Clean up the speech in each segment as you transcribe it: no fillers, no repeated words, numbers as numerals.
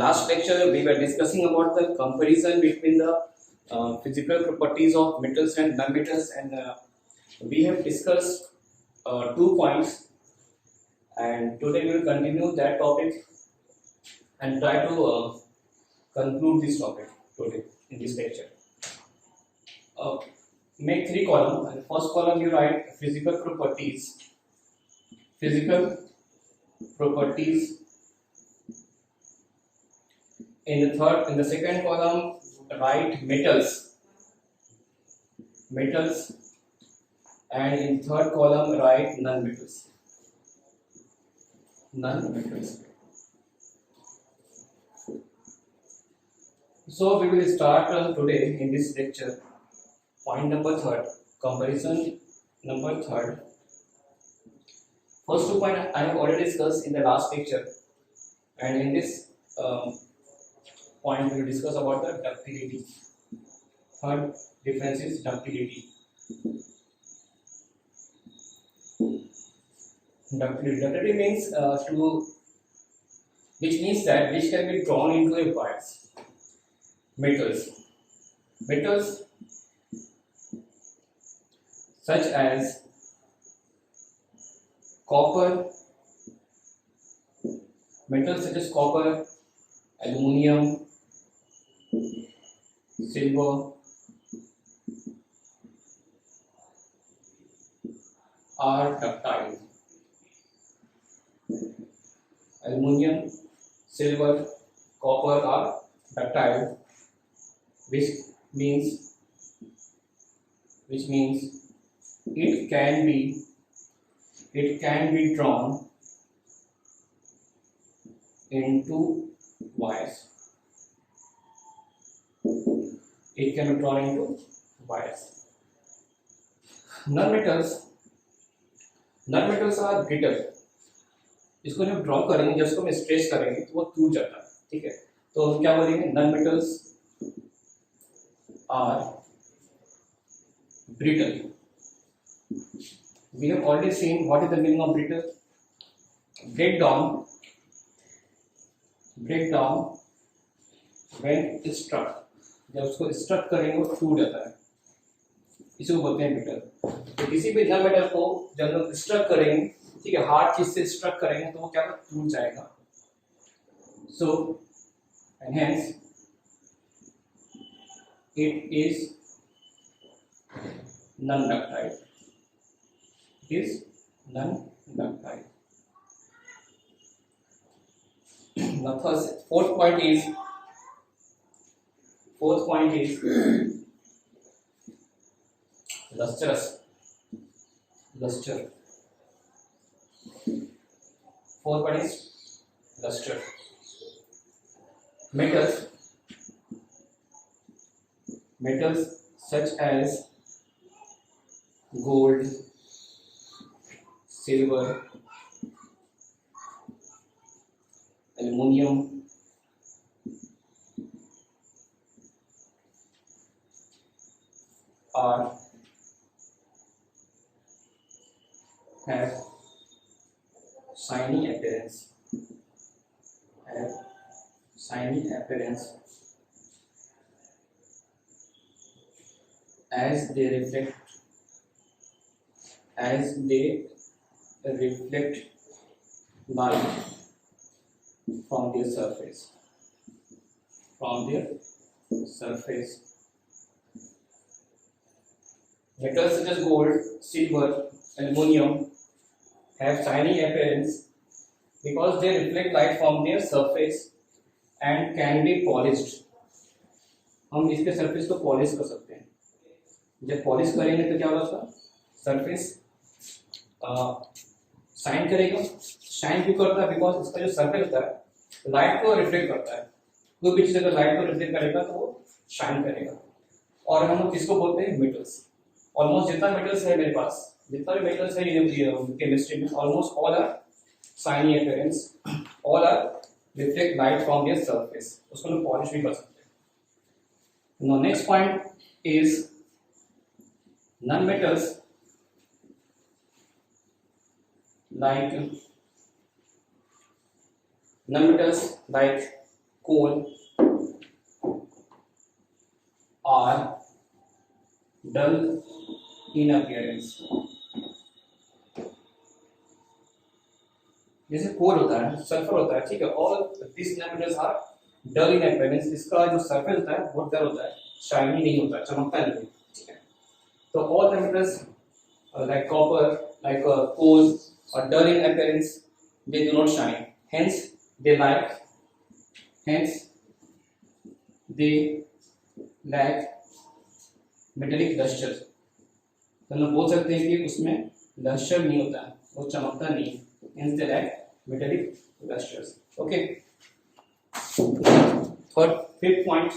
last lecture we were discussing about the comparison between the physical properties of metals and non-metals, and we have discussed 2 points, and today we will continue that topic and try to conclude this topic today in this lecture. Make 3 columns, and first column you write physical properties. In the second column write metals, and in third column write non-metals. So we will start today in this lecture. Point number 3, comparison number 3. First 2 points I have already discussed in the last lecture, and in this point we will discuss about the ductility. Third difference is ductility. Ductility means which can be drawn into a wires. Metals such as copper, aluminum, silver are ductile. Aluminum, silver, copper are ductile, which means it can be drawn into wires. Non-metals are brittle. इसको जब draw करेंगे, जब इसको हम stretch करेंगे तो वो टूट जाता है. ठीक है, तो हम क्या बोलेंगे? Non-metals are brittle. We have already seen what is the meaning of brittle. Breakdown when struck. जब उसको स्ट्रक करेंगे वो टूट जाता है, इसे बोलते हैं ब्रिटल. तो किसी भी नॉन मेटल को जब हम स्ट्रक करेंगे, ठीक है, हार्ड चीज से स्ट्रक करेंगे तो वो क्या होगा? टूट जाएगा. So and hence it is non-ductile. Now fourth point is luster. Fourth point is luster. Metals such as gold, silver, aluminum, have shiny appearance. As they reflect light from their surface. Metals such as gold, silver, aluminum have shiny appearance because they reflect light from their surface and can be polished. हम इसके surface को polish कर सकते हैं. जब polish करेंगे तो क्या होगा? उसका सरफेस शाइन करेगा. शाइन क्यों करता है? बिकॉज इसका जो सरफेस होता है लाइट को रिफ्लेक्ट करता है. कोई भी चीज अगर लाइट को रिफ्लेक्ट करेगा तो वो शाइन करेगा. और हम लोग किसको बोलते हैं? मेटल्स. ऑलमोस्ट जितना मेटल्स है मेरे पास, जितना भी मेटल्स है केमिस्ट्री में, almost all are shiny appearance, all are reflect light from their surface. उसको हम पॉलिश भी कर सकते हैं. Now next point is non-metals like coal are dull in appearance. जैसे कोल होता है, सल्फर होता है, ठीक है, all this non-metals are dull in appearance. इसका जो सरफेस होता है बहुत डल होता है, शाइनी नहीं होता, चमकता नहीं है, ठीक है. तो all nanometres like copper, like coal, are dull in appearance. They do not shine. Hence, they lack metallic luster. तो हम बोल सकते हैं कि उसमें लस्टर नहीं होता है, वो चमकता नहीं है. Hence, they lack metallic lusters. Okay. Fifth point.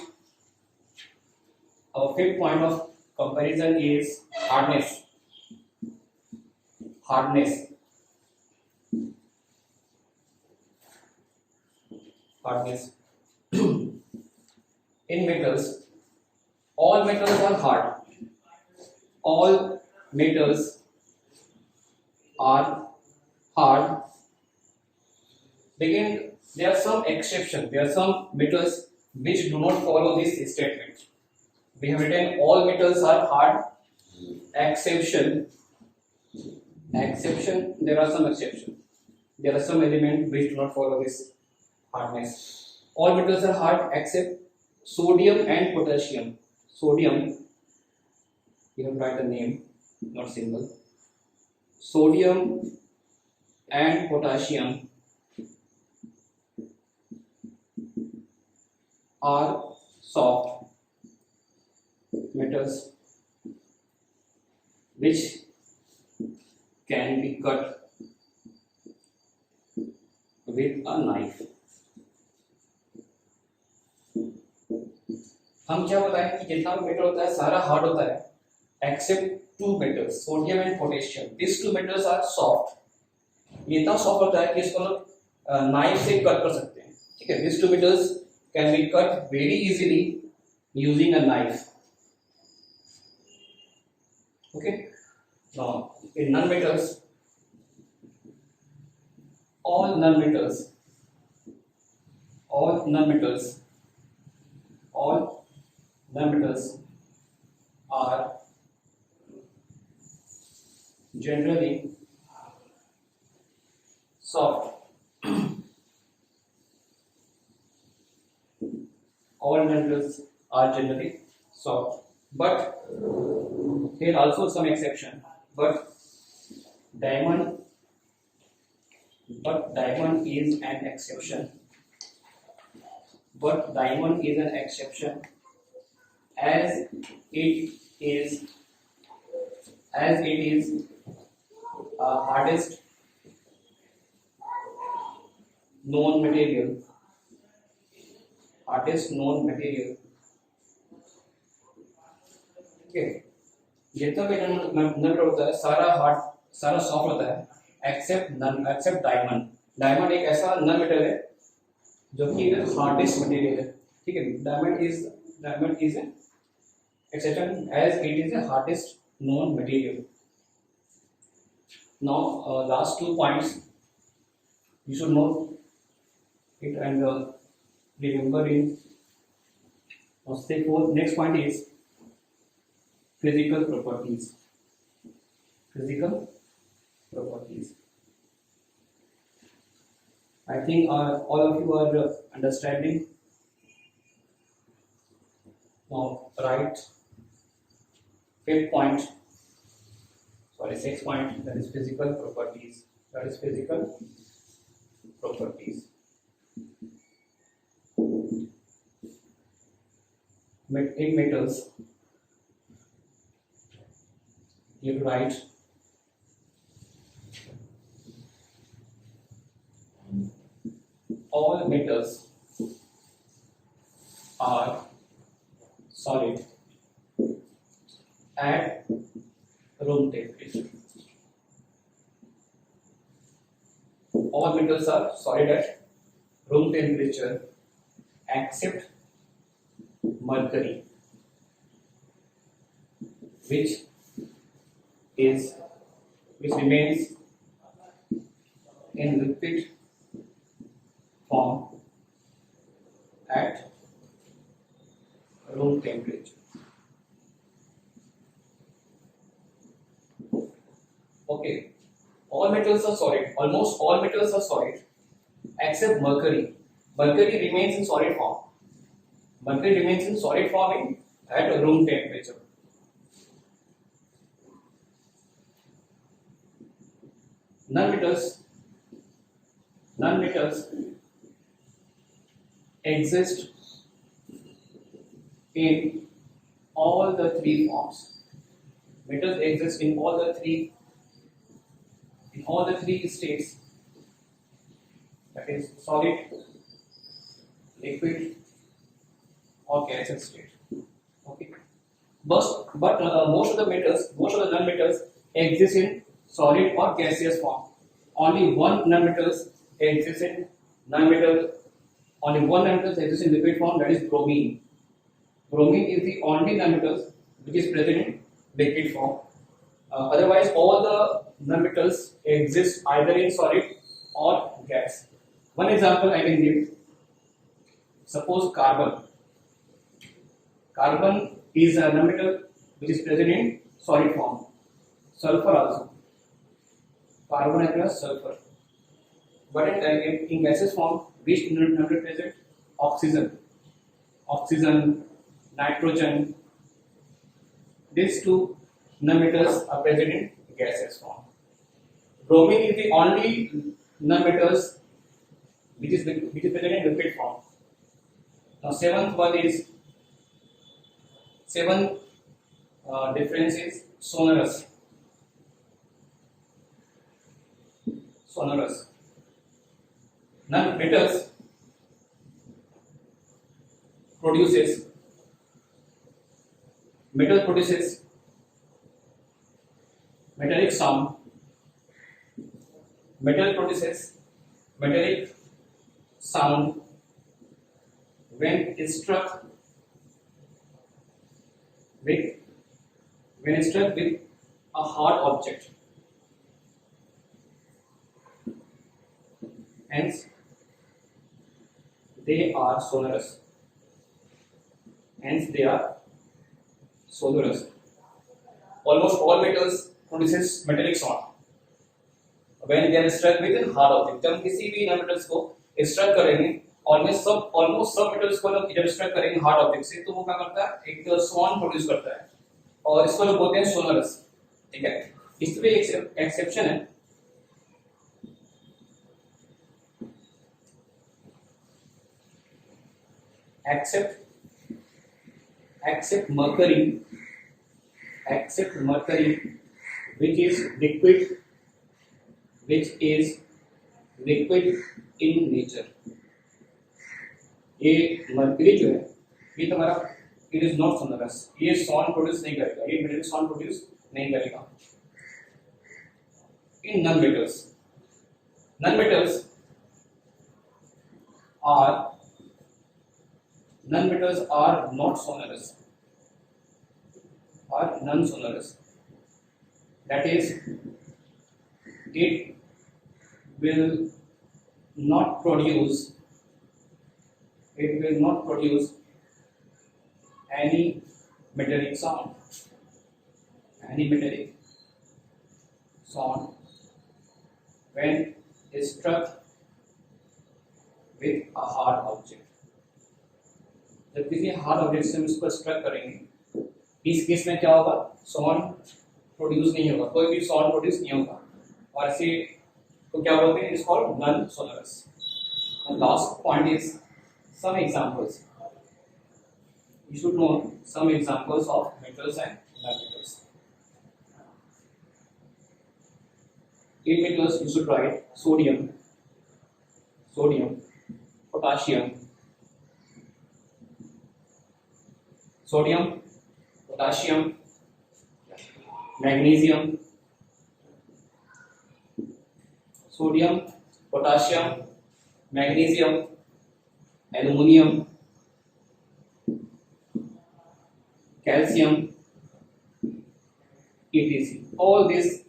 Our fifth point of comparison is hardness. Hardness. In metals, all metals are hard. All metals are hard. Again, there are some exceptions. There are some metals which do not follow this statement. We have written all metals are hard. Exception. There are some exceptions. There are some elements which do not follow this hardness. All metals are hard except sodium and potassium. Sodium, you have to write the name, not symbol. Sodium and potassium are soft metals which can be cut with a knife. हम क्या बताएं कि जितना भी metal होता है सारा hard होता है except two metals, sodium and potassium. This two metals are soft. ये इतना सॉफ्ट होता है कि इसको लोग नाइफ से कट कर सकते हैं, ठीक है. This two metals can be cut very easily using a knife. Okay. Now, in non-metals, all non-metals are generally soft. All non-metals are generally soft, but here also some exception. But diamond is an exception. As it is hardest known material. Okay. जितना भी number होता है सारा hard, सारा soft होता है accept diamond. Diamond एक ऐसा नन मेटल है जो कि हार्डेस्ट मटेरियल है, ठीक है. Diamond is an exception as it is the hardest known material. Now last 2 points you should know it and remember it. Next point is physical properties. I think all of you are understanding. Now write 6th point, that is physical properties. In metals, you write all metals are solid at room temperature. All metals are solid at room temperature except mercury, which remains in liquid form at room temperature. Okay, all metals are solid. Almost all metals are solid except mercury. Mercury remains in solid form. Mercury remains in solid form at room temperature. Non-metals exist in all the three forms. Metals exist in all the three states, that is solid, liquid or gaseous state. Okay, but most of the non-metals exist in solid or gaseous form. Only one non-metals exists in liquid form, that is bromine. Bromine is the only non-metals which is present in liquid form. Otherwise, all the non-metals exist either in solid or gas. One example I can give. Suppose carbon. Carbon is a non-metal which is present in solid form. Sulfur also. Carbon as well as sulfur. But in gaseous form, which non-metal present? Oxygen, nitrogen. These two non-metals are present in gaseous form. Bromine is the only non-metals which is present in liquid form. Now, seventh difference is sonorous. Non-metals produces metallic sound. Metal produces metallic sound when struck with a hard object. Hence, they are sonorous. Almost all metals produces metallic sound when they are struck with a hard object. जब किसी भी non-metals को struck करेंगे, almost सब metals को जब struck करेंगे hard object से, तो वो क्या करता है? एक sound produce करता है, और इसको लोग बोलते हैं sonorous. ठीक है? इसमें एक exception है. Except mercury, which is liquid in nature. ये mercury जो है, ये तुम्हारा it is not sonorous. ये sound produce नहीं करेगा, ये metallic sound produce नहीं करेगा. In non-metals are not sonorous, are non-sonorous. That is, it will not produce any metallic sound when struck with a hard object. जब किसी hard object से हम इसको स्ट्रक करेंगे, इस केस में क्या होगा? साउंड प्रोड्यूस नहीं होगा, कोई भी साउंड प्रोड्यूस नहीं होगा, और ऐसे तो क्या बोलते हैं? It's called non sonorous. Last point is some examples. You should know some examples of metals and non-metals. In metals, you should write sodium, potassium, magnesium, aluminum, calcium, etc. All these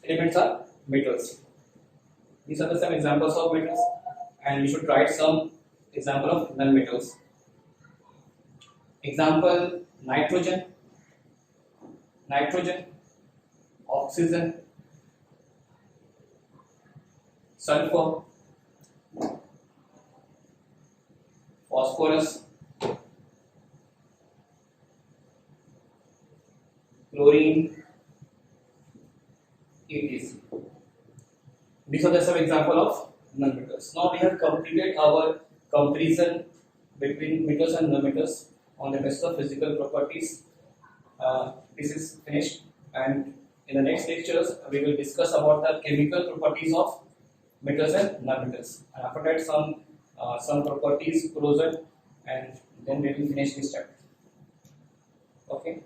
elements are metals. These are the some examples of metals and you should write some example of non-metals. Example: nitrogen, oxygen, sulfur, phosphorus, chlorine, etc. These are the some example of non-metals. Now we have completed our comparison between metals and non-metals on the basis of physical properties. This is finished, and in the next lectures we will discuss about the chemical properties of metals and non-metals, and after that some properties closer, and then we will finish this chapter. Okay.